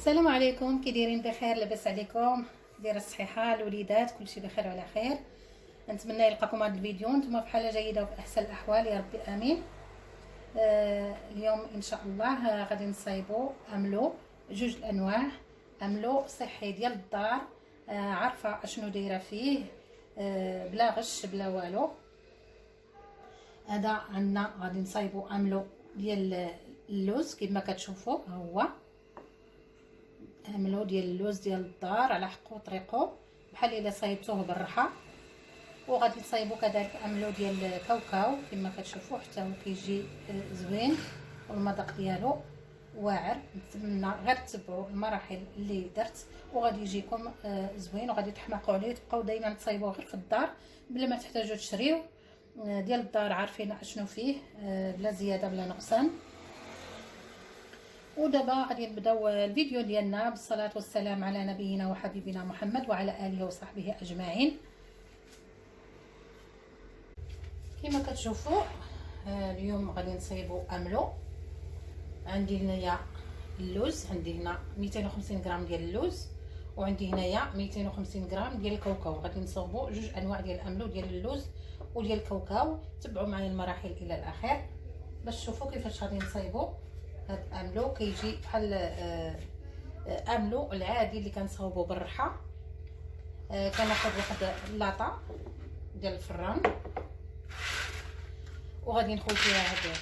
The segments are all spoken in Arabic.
السلام عليكم، كي دايرين؟ بخير؟ لاباس عليكم؟ دايره الصحيحه الوليدات؟ كلشي بخير وعلى خير. نتمنى يلقاكم هذا الفيديو نتوما بحاله جيده وفي احسن الاحوال يا ربي امين. اليوم ان شاء الله غادي نصايبوا املو جوج الانواع. املو صحي ديال الدار، عارفه اشنو دايره فيه، بلا غش بلا والو. هذا عندنا غادي نصايبوا املو ديال اللوز كما كتشوفوا، ها هو املو ديال اللوز ديال الدار على حقو طريقو بحال الا صايبتوه بالرحى. وغادي تصايبوا كذلك املو ديال الكاوكاو كما كتشوفوا، حتى هو كيجي زوين والمذاق ديالو واعر. نتمنى غير تتبعوا المراحل اللي درت وغادي يجيكم زوين وغادي تحماقوا عليه. تبقاو دائما تصايبوه غير في الدار بلا ما تحتاجوا تشريو. ديال الدار عارفين اشنو فيه، بلا زياده بلا نقصان. ودابا غادي نبداو الفيديو ديالنا بالصلاه والسلام على نبينا وحبيبنا محمد وعلى اله وصحبه اجمعين. كما كتشوفوا اليوم غادي نصايبوا املو. عندي هنايا اللوز، عندي هنا 250 غرام ديال اللوز، وعندي هنايا 250 غرام ديال الكاوكاو. غادي نصاوبوا جوج انواع ديال الاملو، ديال اللوز وديال الكاوكاو. تبعوا معايا المراحل الى الاخير باش تشوفوا كيفاش غادي نصايبوا هاد املو. كيجي بحال املو العادي اللي كنصاوبوا بالرحى. كناخذ واحد اللاطه ديال الفران وغادي ندخل فيها هاد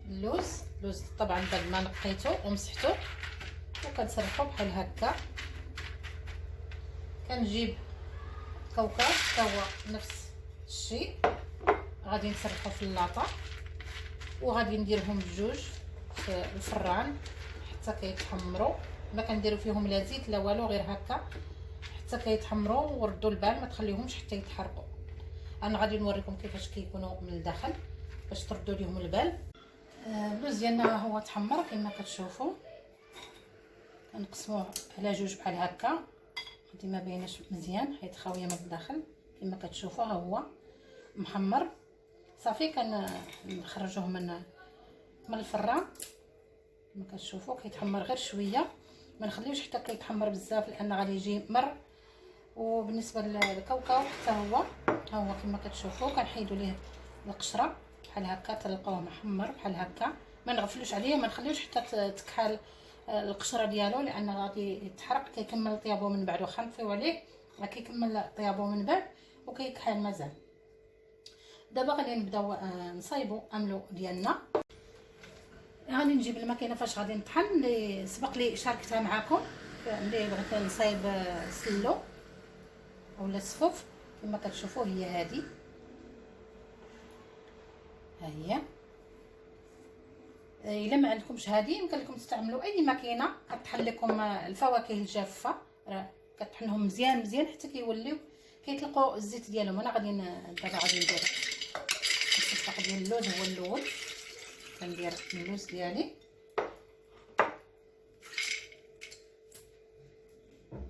اللوز طبعا بعد ما نقيته ومسحته، وكنسرحو بحال هكا. كنجيب كاوكاو حتى هو نفس الشيء، غادي نسرحو في اللاطه وغادي نديرهم بجوج في الفران حتى كيتحمروا. ما كنديروا فيهم لا زيت لا والو، غير هكا حتى كيتحمروا. وردوا البال، ما تخليهمش حتى يتحرقوا. انا غادي نوريكم كيفاش كيكونوا من الداخل باش تردوا ليهم البال. اللوز ديالنا هو تحمر كما كتشوفوا. كنقسموه على جوج بحال هكا، هادي ما بايناش مزيان حيت خاويه من الداخل. كما كتشوفوا ها هو محمر صافي. كنخرجوه من الفران. كما كتشوفوا كيتحمر غير شويه، ما نخليوش حتى كيتحمر بزاف لان غادي يجي مر. وبالنسبه للكاوكاو حتى هو ها هو كما كتشوفوا كنحيدوا ليه القشره بحال هكا، تلقاوه محمر بحال هكا. ما نغفلوش عليه، ما نخليوش حتى تكحل القشره ديالو لان غادي يتحرق. كيكمل طيابو من بعد، واخا نطفيو عليه كيكمل طيابو من بعد وكيكحل مازال. دابا غادي نبداو نصايبوا املو ديالنا. غادي نجيب الماكينه فاش غادي نطحن اللي سبق لي شاركتها معكم، اللي بغيت نصايب سلو اولا الصفوف. كما كتشوفوا هي هذه، ها هي. الا ما عندكمش هذه يمكن لكم تستعملوا اي ماكينه كطحن لكم الفواكه الجافه، كطحنهم مزيان مزيان حتى كيوليو كيطلقوا الزيت ديالهم. انا غادي دابا غادي ندير الصفاق ديال اللوز هو الاول. كندير اللوز ديالي،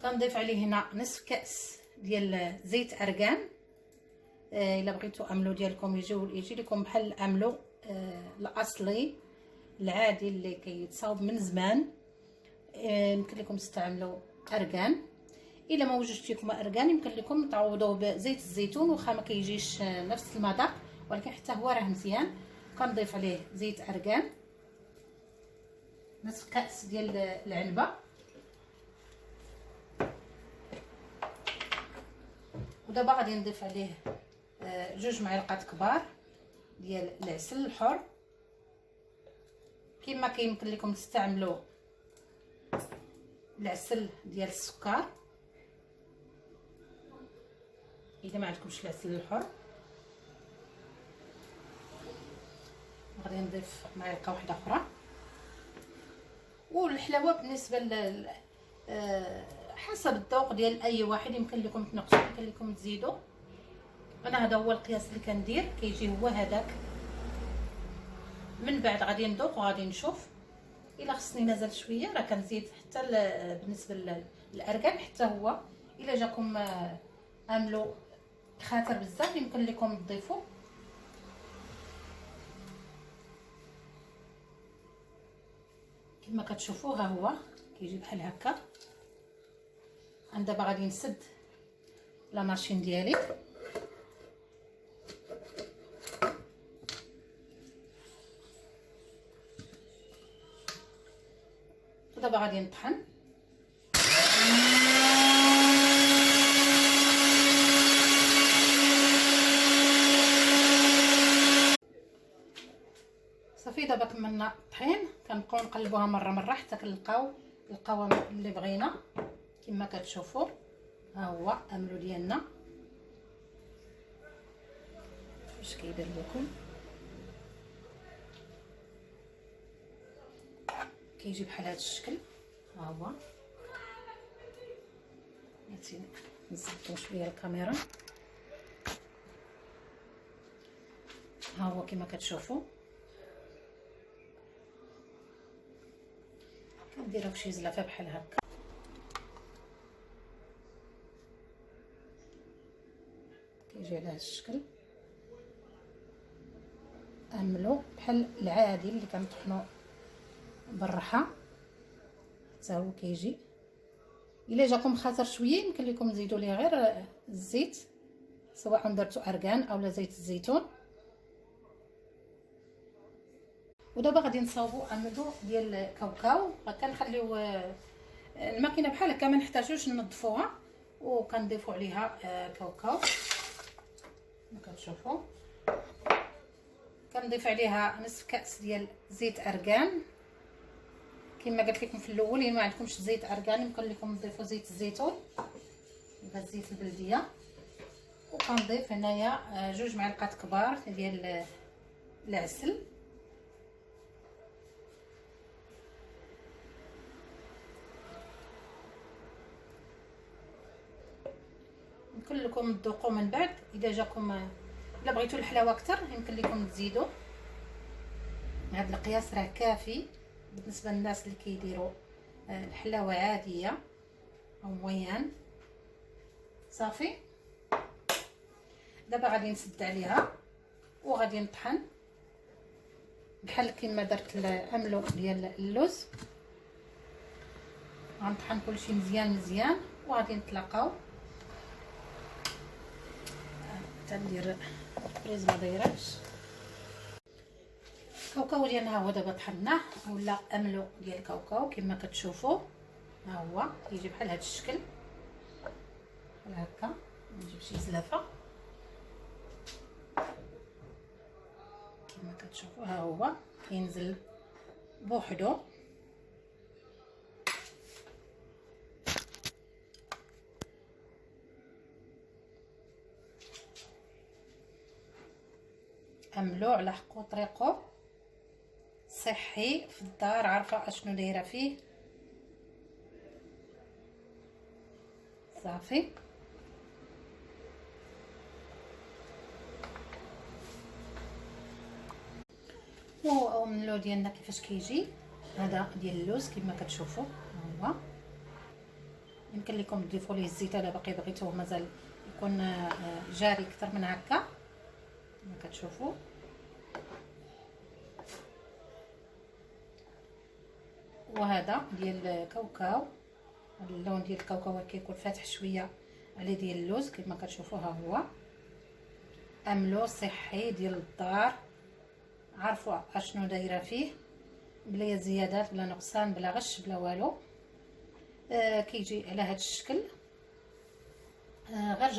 كنضيف عليه هنا نصف كاس ديال زيت ارغان. الا بغيتو املو ديالكم يجي لكم بحال الاملو الاصلي العادي اللي كيتصاوب من زمان، يمكن لكم تستعملوا ارغان. الا ما وجدتيكم ارغان يمكن لكم تعوضوه بزيت الزيتون، واخا ما كيجيش نفس المذاق ولكن حتى هو راه مزيان. كنضيف عليه زيت ارغان نصف كاس ديال العنبه، ودابا غادي نضيف عليه جوج معالق كبار ديال العسل الحر. كما كيمكن لكم تستعملوا العسل ديال السكر اذا ما عندكمش العسل الحر. غادي نضيف معلقه واحده اخرى. والحلاوه بالنسبه حسب الذوق ديال اي واحد، يمكن لكم تنقصوا يمكن لكم تزيدوا. انا هذا هو القياس اللي كندير، كيجي هو هذاك. من بعد غادي نذوق وغادي نشوف الا خصني مازال شويه راه كنزيد. حتى بالنسبه للارغان حتى هو الا جاكم املو خاطر بزاف يمكن لكم تضيفوا. كما كتشوفوا ها هو كيجي بحال هكا. انا دابا غادي نسد لا ماشين ديالي. ودابا غادي نطحن. صافي دابا كملنا الطحين، كنبقاو نقلبوها مره حتى كنلقاو القوام اللي بغينا. كما كتشوفوا ها هو املو ديالنا واش كيبان لكم. كيجي بحال هذا الشكل. ها هو نزيدو شويه الكاميرا. ها هو كما كتشوفوا كنديرو شي زلافه بحال هكا. كيجي على هذا الشكل. املو بحال العادي اللي كنطحنو بالراحه حتى هو كيجي. الا جاكم خاطر شويه يمكن لكم تزيدوا ليه غير الزيت، سواء درتو ارغان اولا زيت الزيتون. ودابا غادي نصاوبو املو ديال الكاوكاو. كنخليو الماكينه بحال هكا، ما نحتاجوش ننظفوها، وكنضيفوا عليها كاوكاو كما كتشوفوا. كنضيف عليها نصف كاس ديال زيت ارغان. كما قلت لكم في الاول، الا ما عندكمش زيت ارغان يمكن لكم تضيفوا زيت الزيتون ولا زيت البلديه. وكنضيف هنايا 2 معالق كبار ديال العسل. يمكن لكم تذوقوا من بعد. اذا جاكم الا بغيتو الحلاوه اكثر يمكن لكم تزيدوا. هذا القياس راه كافي بالنسبه للناس اللي كيديروا الحلاوه عاديه او مويان. صافي دابا غادي نسد عليها وغادي نطحن بحال كما درت الاملو ديال اللوز. غنطحن كلشي مزيان وغادي نتلاقاو. تندير البريز ما دايرهش. الكاوكاو ديالنا ها هو دابا طحناه، ولا املو ديال الكاوكاو كما كتشوفوا. ها هو كيجي بحال هذا الشكل بحال هكا. نجيب شي زلافه كما كتشوفوا. ها هو كينزل بوحدو. املو على حقو طريقو، صحي في الدار، عارفه اشنو دايره فيه. صافي ومنلو ديالنا كيفاش كيجي. هذا ديال اللوز كما كتشوفوا. ها هو يمكن لكم تضيفوا ليه الزيت الا باقي بغيتوه مازال يكون جاري اكثر من هكا كما كتشوفوا. وهذا ديال الكاوكاو، اللون ديال الكاوكاو كيكون فاتح شويه على ديال اللوز كما كتشوفوا. ها هو املو صحي ديال الدار، عرفوا اشنو دايره فيه، بلا زيادات بلا نقصان بلا غش بلا والو. كيجي على هذا الشكل. غير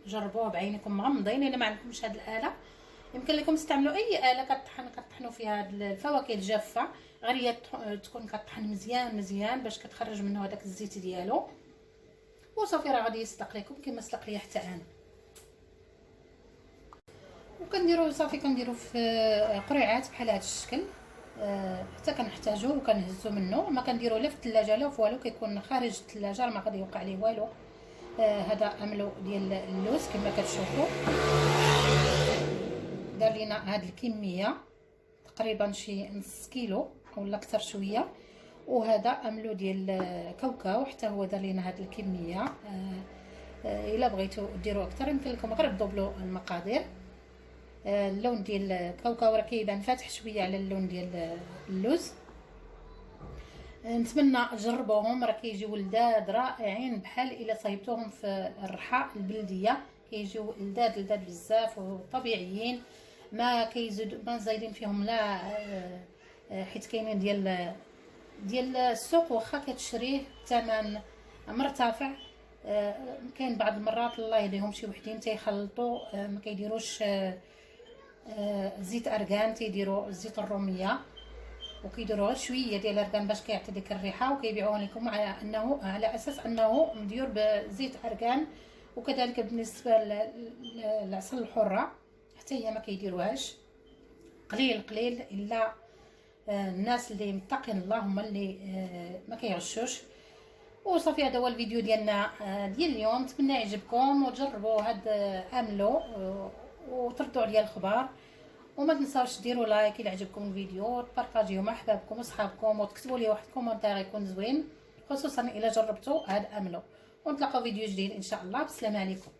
جربوه بعينكم مغمضين. الا ما عندكمش هذه الاله يمكن لكم تستعملوا اي اله كطحنوا فيها هاد الفواكه الجافه، غير هي تكون كطحن مزيان باش كتخرج منه هذاك الزيت ديالو. وصافي راه غادي يصدق لكم كما صدق ليا حتى انا. وكنديروا صافي كنديروا في قريعات بحال هذا الشكل حتى كنحتاجوه وكنهزو منه. ما كنديروا لا في الثلاجه لا في والو، كيكون خارج الثلاجه ما غادي يوقع ليه والو. هذا املو ديال اللوز كما كتشوفوا. دار لينا هاد الكميه تقريبا شي نص كيلو اولا اكثر شويه. وهذا املو ديال الكاوكاو حتى هو دار لينا هاد الكميه. الا بغيتو ديروا اكثر يمكن لكم غير تدوبلوا المقادير. اللون ديال الكاوكاو راه كيبان فاتح شويه على اللون ديال اللوز. نتمنى تجربوهم، راه كيجيو لذاذ رائعين بحال الا صايبتوهم في الرحاء البلديه، كيجيو لذاذ بزاف وطبيعيين، ما زايدين فيهم لا حيت كاينين ديال السوق واخا كتشريه الثمن مرتفع. كاين بعض المرات الله يهديهم شي وحدين تيخلطوا ما كيديروش زيت ارغان، تيديروا زيت الروميه وكيديروا غير شويه ديال الارغان باش كيعطي ديك الريحه، وكيبيعوه لكم على اساس انه مديور بزيت ارغان. وكذلك بالنسبه للعسل الحره حتى هي ما كيديروهاش، قليل الا الناس اللي متقين الله هما اللي ما كيغشوش. وصافي هذا هو الفيديو ديالنا ديال اليوم، نتمنى يعجبكم وتجربوا هاد عملوا وتردوا عليا الخبر، وما تنساوش ديروا لايك الى عجبكم الفيديو، تبارطاجيوه مع احبابكم وصحابكم، وتكتبوا لي واحد كومونتير يكون زوين خصوصا الى جربتوا هاد عملوا. ونتلاقاو فيديو جديد ان شاء الله. بالسلامه عليكم.